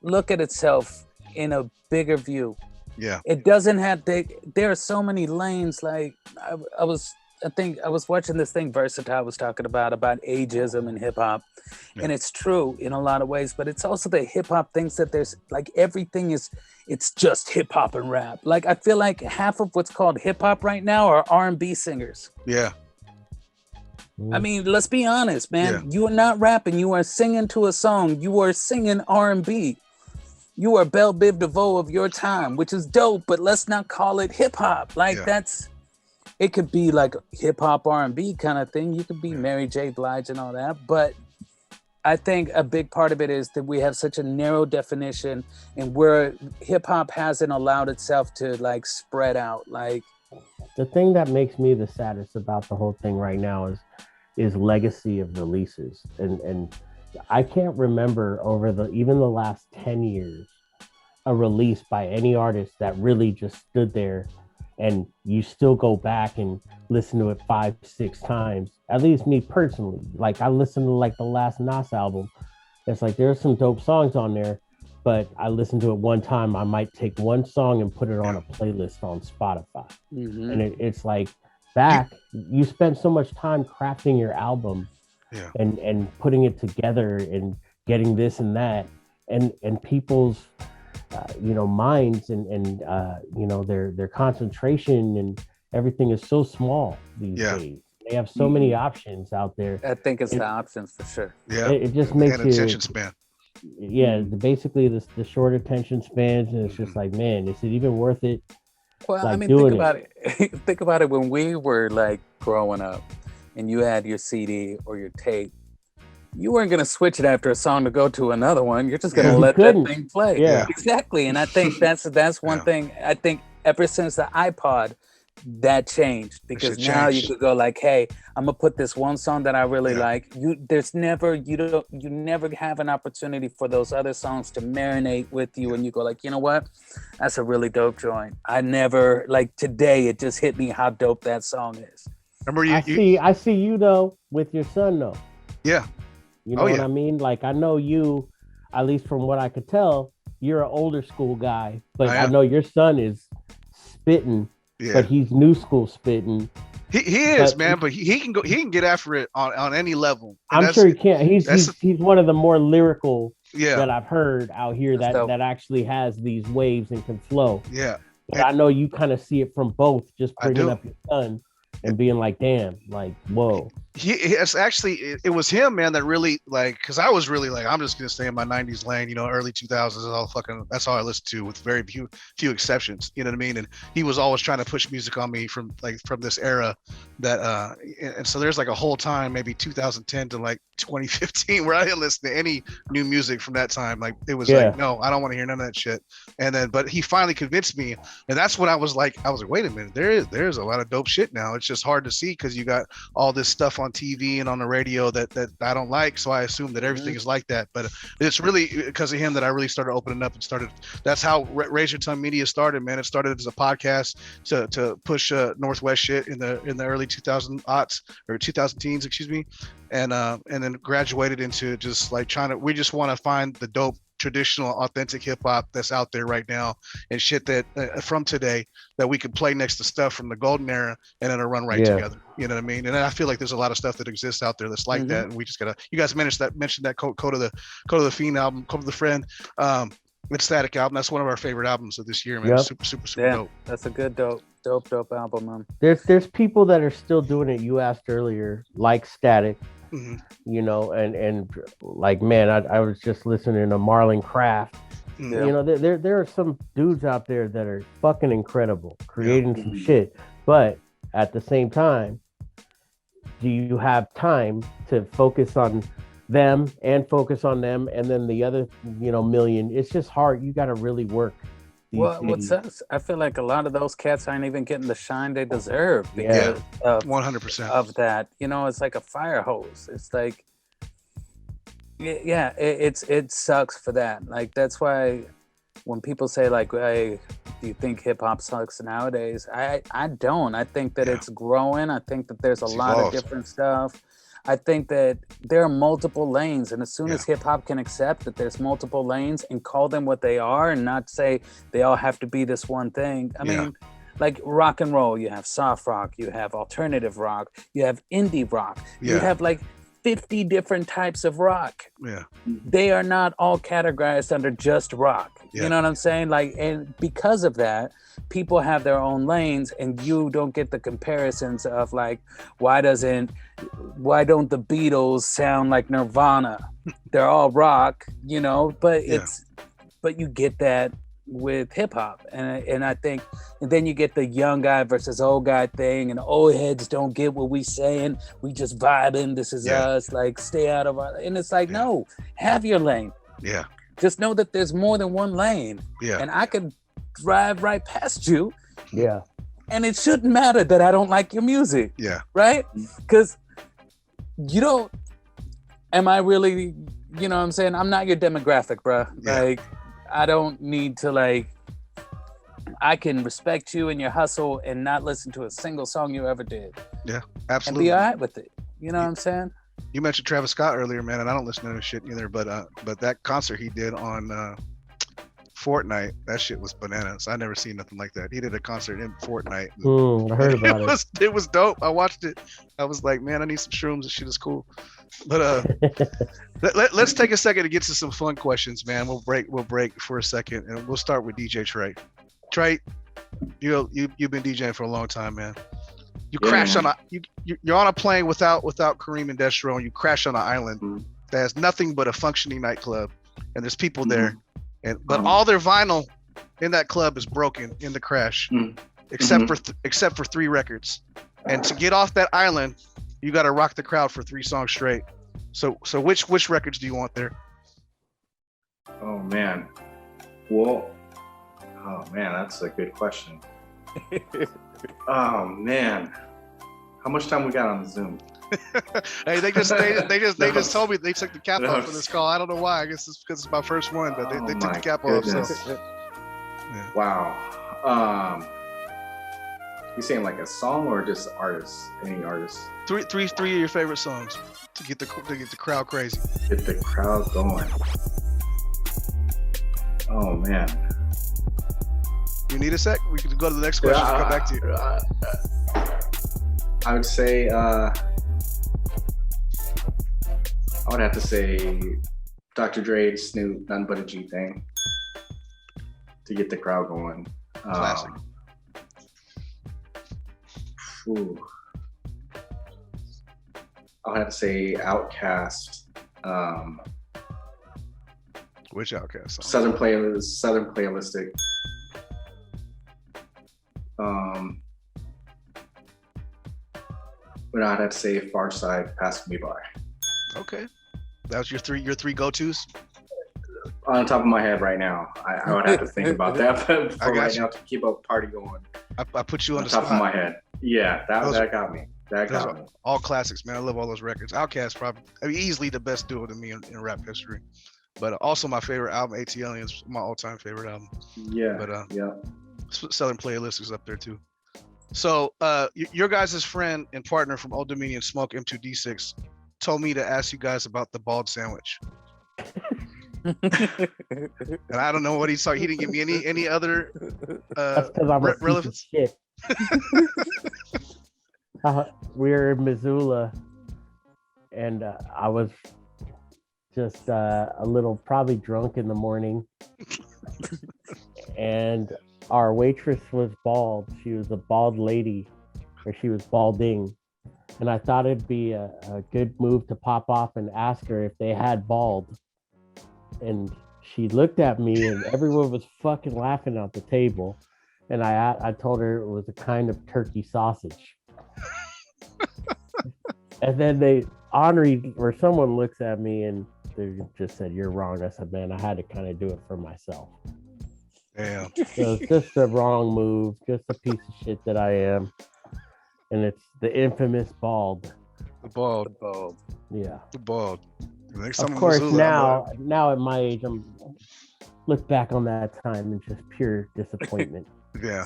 look at itself in a bigger view. Yeah. It doesn't have there are so many lanes. Like I was watching this thing Versatile was talking about ageism in hip hop. Yeah. And it's true in a lot of ways, but it's also that hip hop thinks that there's like everything it's just hip hop and rap. Like I feel like half of what's called hip hop right now are R&B singers. Yeah. I mean, let's be honest, man. Yeah. You are not rapping. You are singing to a song. You are singing R&B. You are Belle Biv DeVoe of your time, which is dope, but let's not call it hip hop. Like it could be like hip hop R&B kind of thing. You could be Mary J. Blige and all that. But I think a big part of it is that we have such a narrow definition and where hip hop hasn't allowed itself to like spread out. Like the thing that makes me the saddest about the whole thing right now is legacy of releases. And I can't remember over even the last 10 years, a release by any artist that really just stood there and you still go back and listen to it 5-6 times. At least me personally, like I listened to like the last Nas album. It's like there's some dope songs on there, but I listened to it one time. I might take one song and put it on a playlist on Spotify. Mm-hmm. And it's like you spent so much time crafting your album and putting it together and getting this and that and people's minds and their concentration and everything is so small these days. They have so many options out there. I think it's the options for sure. Yeah, it just makes and attention span. Yeah, basically the short attention spans, and it's just like, man, is it even worth it? Well, like, I mean, think about it. Think about it when we were like growing up, and you had your CD or your tape. You weren't gonna switch it after a song to go to another one. You're just gonna let that thing play. Yeah, exactly. And I think that's one thing. I think ever since the iPod, that changed because now you could go like, hey, I'm gonna put this one song that I really like. You never have an opportunity for those other songs to marinate with you, and you go like, you know what, that's a really dope joint. I never like today. It just hit me how dope that song is. Remember I see you though with your son though. Yeah. You know what I mean? Like I know you, at least from what I could tell, you're an older school guy, but I know your son is spitting. Yeah. But he's new school spitting, He is, man, but he can go. He can get after it on any level. And I'm sure he can. that's He's one of the more lyrical yeah, that I've heard out here That's dope. that actually has these waves and can flow. yeah. But I know you kind of see it from both, just I bringing do. up your son and being like, damn, like, whoa. It's actually it was him, man, that really like, because I was really like, I'm just gonna stay in my 90s lane, early 2000s, that's all I listened to, with very few exceptions, you know what I mean? And he was always trying to push music on me from this era that and so there's like a whole time, maybe 2010 to like 2015, where I didn't listen to any new music from that time. Like it was like, no, I don't want to hear none of that shit. And then but he finally convinced me, and that's when I was like, wait a minute, there's a lot of dope shit now. It's just hard to see because you got all this stuff on TV and on the radio that I don't like, so I assume that everything is like that. But it's really because of him that I really started opening up and started. That's how Raise Your Tongue Media started, man. It started as a podcast to push Northwest shit in the early 2000 aughts or 2000 teens, excuse me, and then graduated into just like we just want to find the dope traditional authentic hip hop that's out there right now and shit that from today that we could play next to stuff from the golden era and it'll run right together. You know what I mean? And I feel like there's a lot of stuff that exists out there that's like that, and we just gotta. You guys mentioned that Code of the Fiend album, Code of the Friend. With Static album, that's one of our favorite albums of this year, man. Yep. Super Yeah, dope. that's a good dope album, man. There's people that are still doing it. You asked earlier, like Static, Mm-hmm. and like, man, I was just listening to Marlon Craft. Yeah. There are some dudes out there that are fucking incredible, creating some shit. But at the same time, do you have time to focus on them and then the other, million? It's just hard. You got to really work. Well, what sucks, I feel like a lot of those cats aren't even getting the shine they deserve because of 100% of that. It's like a fire hose. It's like, it sucks for that. Like that's why when people say like, "Hey, do you think hip hop sucks nowadays?" I don't. I think that it's growing. I think that there's a lot of different stuff. I think that there are multiple lanes, and as soon as hip hop can accept that there's multiple lanes and call them what they are and not say they all have to be this one thing. I mean, like rock and roll, you have soft rock, you have alternative rock, you have indie rock, you have like 50 different types of rock. Yeah. They are not all categorized under just rock. Yeah. You know what I'm saying? Like, and because of that, people have their own lanes, and you don't get the comparisons of like, why don't the Beatles sound like Nirvana? They're all rock, but but you get that with hip hop, and I think, and then you get the young guy versus old guy thing, and old heads don't get what we saying. We just vibing. This is us. Like, stay out of our. And it's like, no, have your lane. Yeah. Just know that there's more than one lane. Yeah. And I could drive right past you. Yeah. And it shouldn't matter that I don't like your music. Yeah. Right? Because you don't. Am I really? You know what I'm saying? I'm not your demographic, bro. Yeah. Like, I don't need to like, I can respect you and your hustle and not listen to a single song you ever did. Yeah, absolutely. And be all right with it. You know what I'm saying? You mentioned Travis Scott earlier, man, and I don't listen to his shit either, but that concert he did on Fortnite, that shit was bananas. I never seen nothing like that. He did a concert in Fortnite. I heard about it. It was dope. I watched it. I was like, man, I need some shrooms. This shit is cool. But let's take a second to get to some fun questions, man. We'll break for a second, and we'll start with DJ Trey. Trey, you've been DJing for a long time, man. You crash on you're on a plane without Kareem and Destro, and you crash on an island that has nothing but a functioning nightclub, and there's people there, but all their vinyl in that club is broken in the crash, except for 3 records. And to get off that island, you got to rock the crowd for 3 songs straight. So which records do you want there? Oh man, well, that's a good question. Oh man, how much time we got on the Zoom? Hey, they just told me they took the cap off for this call. I don't know why. I guess it's because it's my first one, but they took the cap off. So. Yeah. Wow. You saying like a song or just artists? Any artists? Three of your favorite songs to get the crowd crazy. Get the crowd going. Oh man. You need a sec? We can go to the next question and come back to you. I would say I would have to say Dr. Dre's Snoop None But a G Thing to get the crowd going. Classic. Ooh. I'll have to say Outkast. Which Outkast song? Southern Playalistic. But I'd have to say Far Side, Pass Me By. Okay, that was your three go-tos. On top of my head right now, I would have to think about that. But for right now, to keep a party going, I put you on the top spot. of my head. Yeah, that got me. That got me. All classics, man. I love all those records. Outkast probably, easily the best duo to me in rap history. But also my favorite album, ATL, is my all-time favorite album. Yeah. But yeah. Southern Playlist is up there too. So your guys' friend and partner from Old Dominion, Smoke M2D6, told me to ask you guys about the bald sandwich. And I don't know what he saw. He didn't give me any other That's because I'm a relevance. piece of shit. We're in Missoula, and I was just a little probably drunk in the morning, and our waitress was bald. She was a bald lady, or she was balding, and I thought it'd be a good move to pop off and ask her if they had bald. And she looked at me, and everyone was fucking laughing at the table. And I told her it was a kind of turkey sausage. And then Henri or someone looks at me and they just said, "You're wrong." I said, "Man, I had to kind of do it for myself." Damn. So it's just a wrong move, just a piece of shit that I am. And it's the infamous bald. The bald. Yeah. The bald. Next Of time in course, Missoula, now at my age, I'm look back on that time and just pure disappointment. yeah,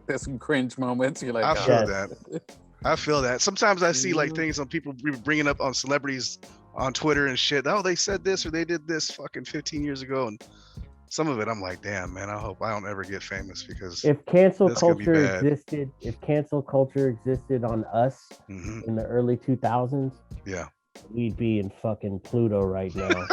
There's some cringe moments. You're like, I oh. feel Yes. that. I feel that. Sometimes I see like things on people bringing up on celebrities on Twitter and shit. Oh, they said this or they did this fucking 15 years ago, and some of it I'm like, damn, man. I hope I don't ever get famous because If cancel That's gonna be culture bad. existed on us Mhm. in the early 2000s, yeah, we'd be in fucking Pluto right now.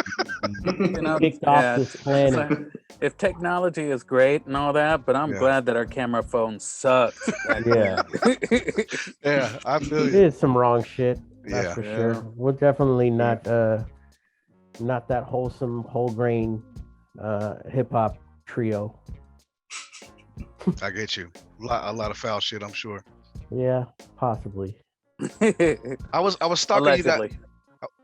You know, Kicked yeah, off this planet. so if technology is great and all that, but I'm Yeah. glad that our camera phone sucked. Yeah, yeah, I feel it you. is some wrong shit. That's Yeah, for Yeah. sure. We're definitely not that wholesome, whole grain hip hop trio. I get you. A lot of foul shit, I'm sure. Yeah, possibly. I was stalking you guys. Allegedly.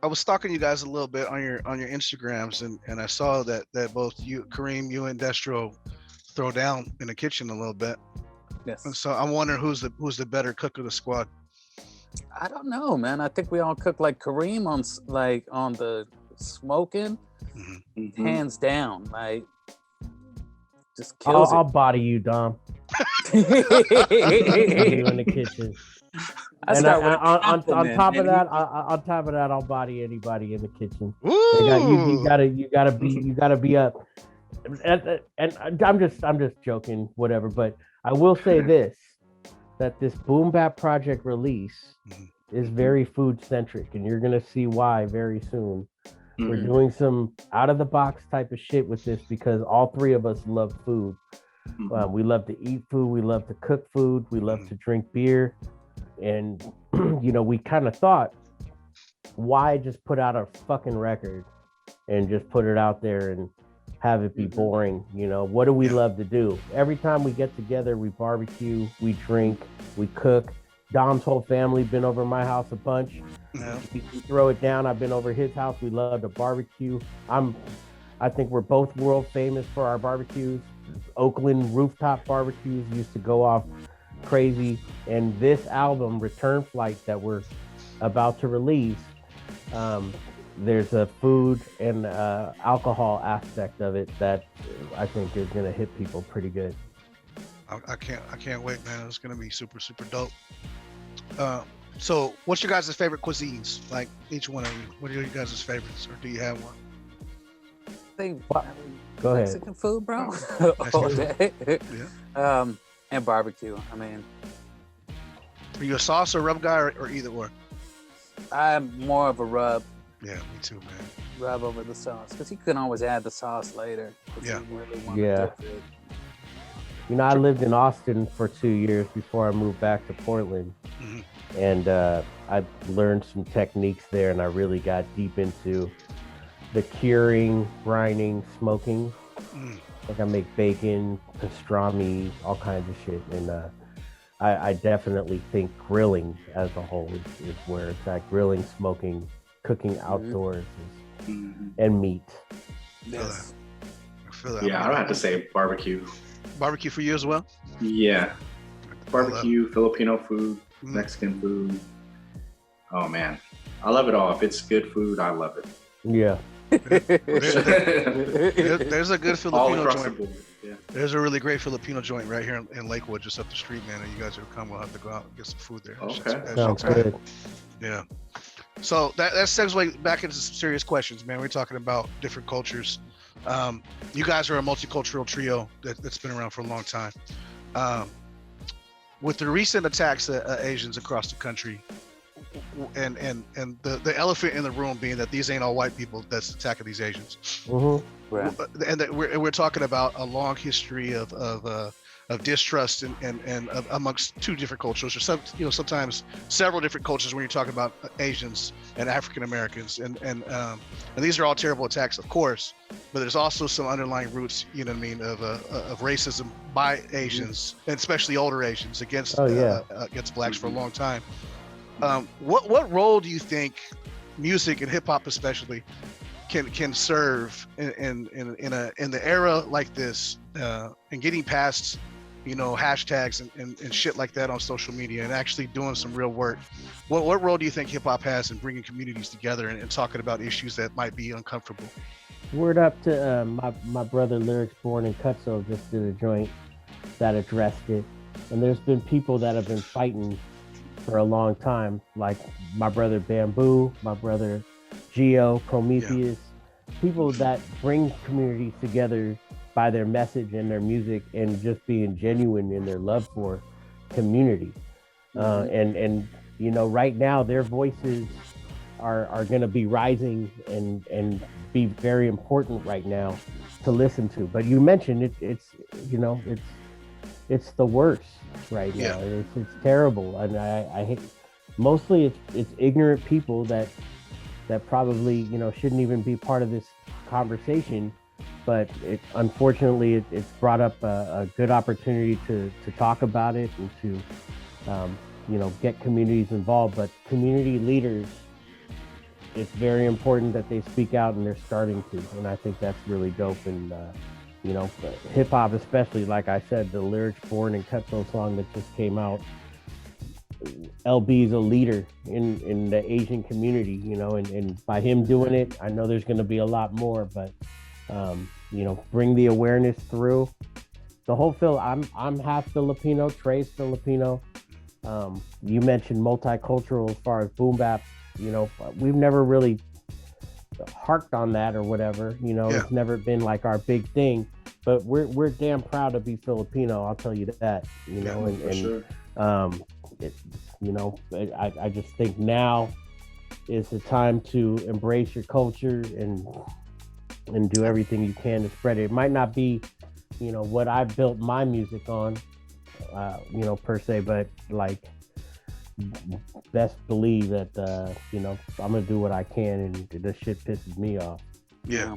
I was stalking you guys a little bit on your Instagrams, and I saw that both you, Kareem, you and Destro throw down in the kitchen a little bit. Yes. And so I'm wondering who's the better cook of the squad. I don't know, man. I think we all cook like Kareem on the smoking, Mhm. hands down. Like, just kills I'll body you, Dom. I'll be you in the kitchen. I And start with a on compliment, top of and that, on top of that, I'll body anybody in the kitchen. Woo! You gotta be up. And I'm just joking, whatever. But I will say this: that this Boom Bap Project release is very food centric, and you're gonna see why very soon. We're Mhm. doing some out of the box type of shit with this because all three of us love food. Mhm. We love to eat food. We love to cook food. We love to drink beer. And, we kind of thought, why just put out a fucking record and just put it out there and have it be boring? What do we love to do? Every time we get together, we barbecue, we drink, we cook. Dom's whole family been over my house a bunch. Yeah. We throw it down. I've been over his house. We love to barbecue. I think we're both world famous for our barbecues. Oakland rooftop barbecues used to go off crazy. And this album, Return Flight, that we're about to release, there's a food and alcohol aspect of it that I think is going to hit people pretty good. I can't wait, man. It's gonna be super, super dope. So what's your guys' favorite cuisines? Like each one of you, what are your guys' favorites, or do you have one? Go ahead. Mexican food, bro. Mexican All day. Yeah. And barbecue. I mean, Are you a sauce or rub guy or either or? I'm more of a rub Yeah, me too, man. rub over the sauce because you can always add the sauce later. If Yeah. you really want Yeah. to dip it. You know, I lived in Austin for 2 years before I moved back to Portland. Mhm. And I learned some techniques there, and I really got deep into the curing, brining, smoking. Mm. Like I make bacon, pastrami, all kinds of shit. And I definitely think grilling as a whole is where it's at. Grilling, smoking, cooking outdoors and meat. Yes. I feel that. Yeah, I don't have to say barbecue. Barbecue for you as well? Yeah, barbecue, Filipino food, Mm. Mexican food. Oh man, I love it all. If it's good food, I love it. Yeah. There's a good All Filipino across the joint. board. Yeah. There's a really great Filipino joint right here in Lakewood, just up the street, man. And you guys ever come, we'll have to go out and get some food there. That shit's- Okay. that Sounds shit's good. Yeah. So that segues back into some serious questions, man. We're talking about different cultures. You guys are a multicultural trio that's been around for a long time. With the recent attacks at Asians across the country, and the elephant in the room being that these ain't all white people that's attacking these Asians, Right. and that we're talking about a long history of distrust and amongst two different cultures, or sometimes several different cultures when you're talking about Asians and African Americans, and these are all terrible attacks, of course, but there's also some underlying roots, you know what I mean, of racism by Asians, and especially older Asians against blacks for a long time. What role do you think music and hip hop especially can serve in the era like this, and getting past hashtags and shit like that on social media and actually doing some real work? What role do you think hip hop has in bringing communities together and talking about issues that might be uncomfortable? Word up to my brother Lyrics Born in Cutso just did a joint that addressed it, and there's been people that have been fighting for a long time, like my brother Bamboo, my brother Geo, Prometheus, people that bring communities together by their message and their music and just being genuine in their love for community. And right now their voices are going to be rising and be very important right now to listen to. But you mentioned it's the worst right now. It's terrible, and I hate. Mostly, it's ignorant people that probably shouldn't even be part of this conversation. But unfortunately, it's brought up a good opportunity to talk about it and to get communities involved. But community leaders, it's very important that they speak out, and they're starting to. And I think that's really dope. And hip hop, especially, like I said, the Lyrics Born in Cutso song that just came out. LB is a leader in the Asian community, and by him doing it, I know there's going to be a lot more, but bring the awareness through the whole I'm half Filipino, Trey's Filipino. You mentioned multicultural as far as boom bap. We've never really harked on that or whatever. It's never been like our big thing, but we're damn proud to be Filipino. I'll tell you that. Sure. I just think now is the time to embrace your culture and do everything you can to spread it. It might not be, what I built my music on, per se, but like, best believe that, I'm gonna do what I can, and this shit pisses me off. Yeah,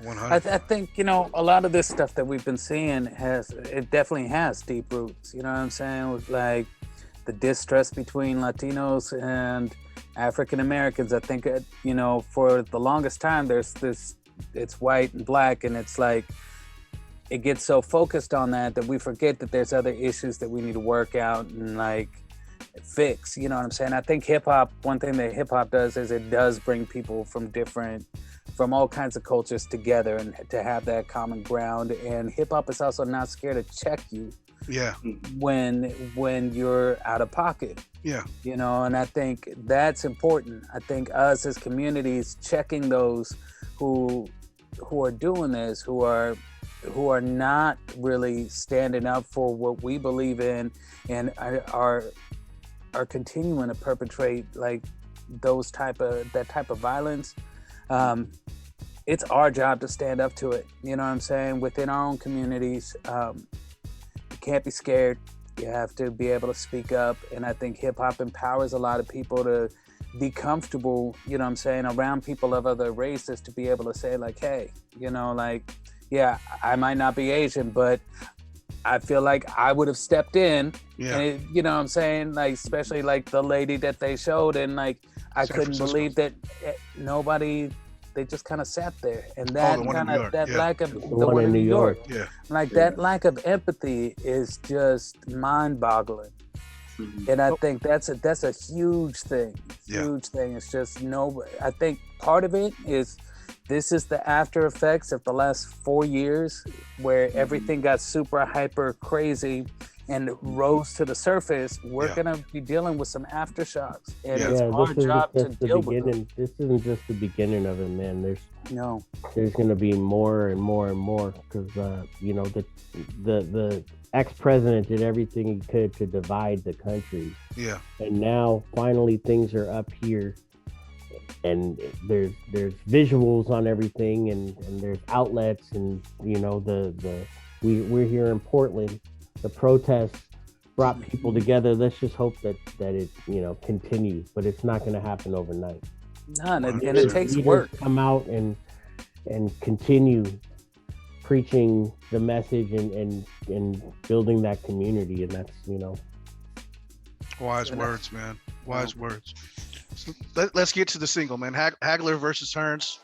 100. I think a lot of this stuff that we've been seeing definitely has deep roots. You know what I'm saying? With like the distrust between Latinos and African Americans. I think for the longest time there's this. It's white and black, and it's like it gets so focused on that we forget that there's other issues that we need to work out and like fix. You know what I'm saying? I think hip hop. One thing that hip hop does is it does bring people from all kinds of cultures together and to have that common ground. And hip hop is also not scared to check you. Yeah. When you're out of pocket. Yeah. And I think that's important. I think us as communities checking those who are doing this, who are not really standing up for what we believe in and are are continuing to perpetrate like that type of violence, it's our job to stand up to it. You know what I'm saying? Within our own communities, you can't be scared. You have to be able to speak up. And I think hip hop empowers a lot of people to be comfortable, you know what I'm saying, around people of other races, to be able to say like, hey, you know, like, yeah, I might not be Asian, but I feel like I would have stepped in. Yeah. And it, you know what I'm saying? Like, especially like the lady that they showed, and like, I San couldn't Francisco. believe that nobody, they just kind of sat there. And that the one in kind New of, York, that yeah. lack of, The one in New York. Yeah. like that lack of empathy is just mind boggling. And I think that's a huge thing. Yeah. Huge thing. It's just I think part of it is this is the after effects of the last 4 years where everything got super hyper crazy and rose to the surface. We're gonna be dealing with some aftershocks, and it's our job to deal with them. This isn't just the beginning of it, man. There's No. gonna be more and more and more, because you know, the ex-president did everything he could to divide the country. Yeah. And now finally things are up here, and there's visuals on everything, and there's outlets, and you know, we're here in Portland. The protests brought people together. Let's just hope that it, you know, continues, but it's not going to happen overnight. None, and it takes work. Come out and continue preaching the message and building that community, and that's, you know, Wise words, man. Wise words. So let's get to the single, man. Hagler versus Hearns,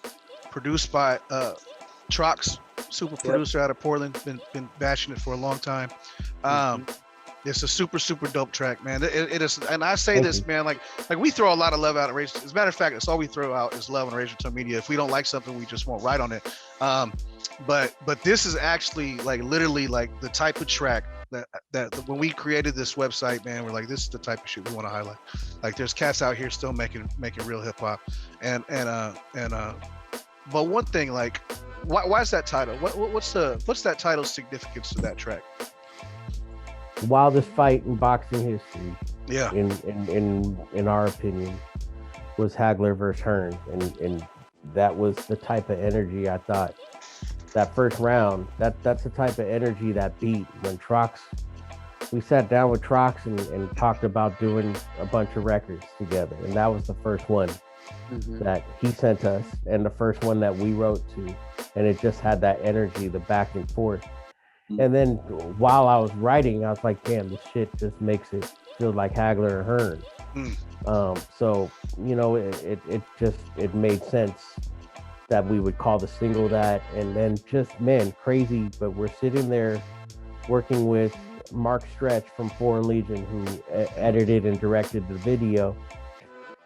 produced by Trox, super producer out of Portland. Been bashing it for a long time. It's a super dope track, man. It is, and I say this, man, like we throw a lot of love out at Razor. As a matter of fact, that's all we throw out is love on Razor Tone Media. If we don't like something, we just won't write on it. But this is actually like literally like the type of track that when we created this website, man, we're like, this is the type of shit we want to highlight. Like, there's cats out here still making real hip hop, and but one thing, like, why is that title? What's that title's significance to that track? Wildest fight in boxing history. Yeah. In our opinion, was Hagler versus Hearns, and that was the type of energy I thought. That first round, that's the type of energy that beat when Trox. We sat down with Trox and talked about doing a bunch of records together, and that was the first one that he sent us, and the first one that we wrote to, and it just had that energy, the back and forth. And then while I was writing, I was like, damn, this shit just makes it feel like Hagler and Hearns. So, you know, it made sense that we would call the single that. And then just, man, crazy, but we're sitting there working with Mark Stretch from Foreign Legion, who edited and directed the video.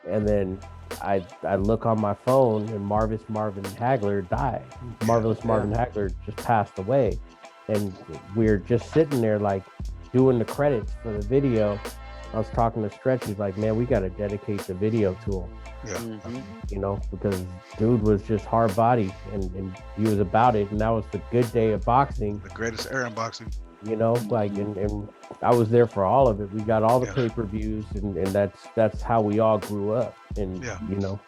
And then I look on my phone, and Marvelous Marvin Hagler died. Marvelous Marvin Hagler just passed away. And we're just sitting there like doing the credits for the video. I was talking to Stretch, he's like, man, we got to dedicate the video to him. Yeah. You know, because dude was just hard body, and he was about it, and that was the good day of boxing. The greatest era in boxing. You know, like, and I was there for all of it. We got all the pay-per-views, and that's how we all grew up. And you know,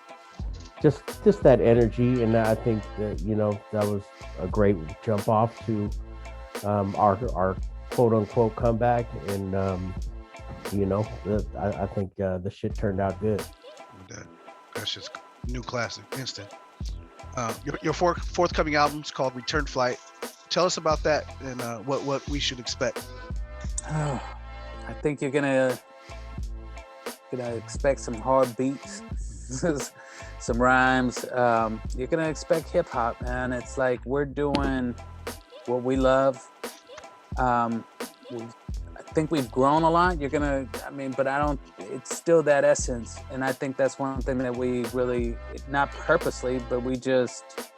just that energy, and I think that, you know, that was a great jump off to our quote unquote comeback, and you know, I think the shit turned out good. That's just new classic, instant. Your forthcoming album's called Return Flight. Tell us about that and what we should expect. I think you're gonna expect some hard beats, some rhymes. You're gonna expect hip hop, man. It's like we're doing what we love. I think we've grown a lot. But it's still that essence. And I think that's one thing that we really, not purposely, but we just,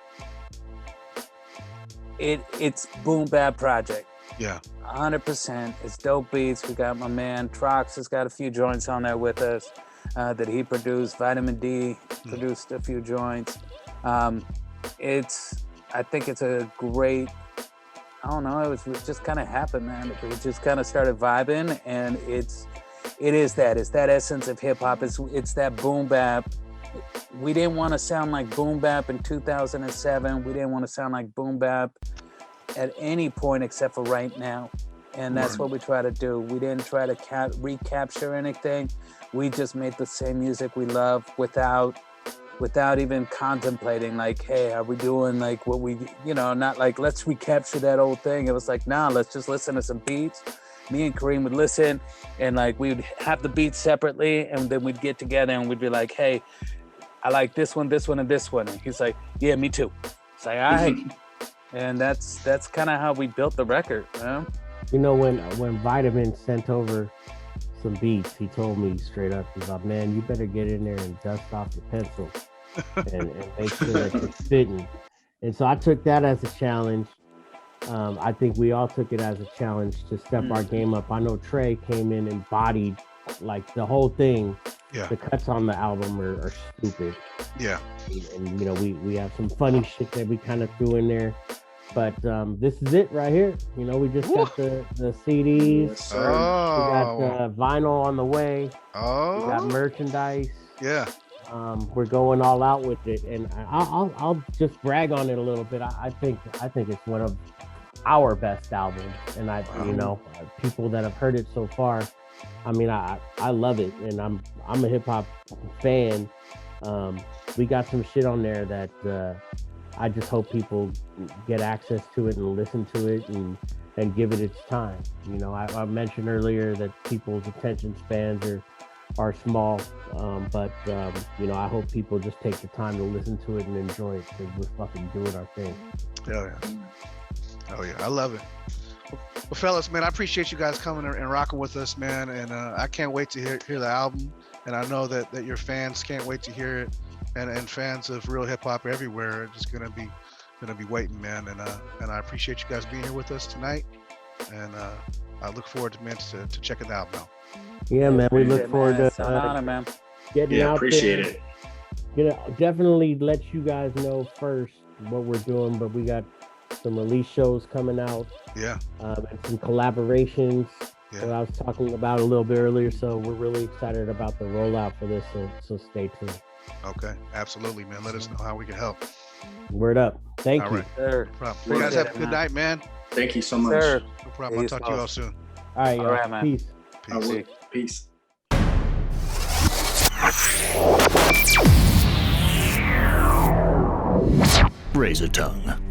it's Boom Bap Project. Yeah. 100%. It's dope beats. We got my man Trox has got a few joints on there with us that he produced. Vitamin D produced a few joints. I think it's a great, I don't know, it just kind of happened, man. We just kind of started vibing, and it is that. It's that essence of hip hop. It's that boom bap. We didn't want to sound like boom bap in 2007. We didn't want to sound like boom bap at any point except for right now. And that's what we try to do. We didn't try to recapture anything. We just made the same music we love without even contemplating like, hey, are we doing like what we, not like, let's recapture that old thing. It was like, nah, let's just listen to some beats. Me and Kareem would listen and like, we would have the beats separately and then we'd get together and we'd be like, hey, I like this one, and this one. And he's like, yeah, me too. It's like, all right. And that's kind of how we built the record, man. When Vitamin sent over some beats, he told me straight up, he's like, man, you better get in there and dust off the pencil and make sure that it's fitting. And so I took that as a challenge. I think we all took it as a challenge to step our game up. I know Trey came in and bodied like the whole thing. Yeah. The cuts on the album are stupid. Yeah. And we have some funny shit that we kind of threw in there. But this is it right here. We just got the CDs. Yes, We got the vinyl on the way. Oh. We got merchandise. Yeah. We're going all out with it, and I'll just brag on it a little bit. I think it's one of our best albums, and people that have heard it so far. I mean, I love it, and I'm a hip hop fan. We got some shit on there that I just hope people get access to it and listen to it and give it its time. I mentioned earlier that people's attention spans are small, but I hope people just take the time to listen to it and enjoy it because we're fucking doing our thing. Oh yeah, I love it. Well, fellas, man, I appreciate you guys coming and rocking with us, man, and I can't wait to hear the album, and I know that your fans can't wait to hear it, and fans of real hip hop everywhere are just gonna be waiting, man, and I appreciate you guys being here with us tonight, and I look forward to checking the album out. Yeah, man, we look forward to It's an honor, man. getting out appreciate there. it. Definitely let you guys know first what we're doing, but we got some release shows coming out. Yeah. And some collaborations that I was talking about a little bit earlier. So we're really excited about the rollout for this. So stay tuned. Okay, absolutely, man. Let us know how we can help. Word up. Thank All you. right. Sure. No problem. You guys have a good night, man. Thank you so much. Sir. No problem. I'll talk to you all soon. All right, y'all. All right, man. Peace. Peace. Peace. Razor tongue.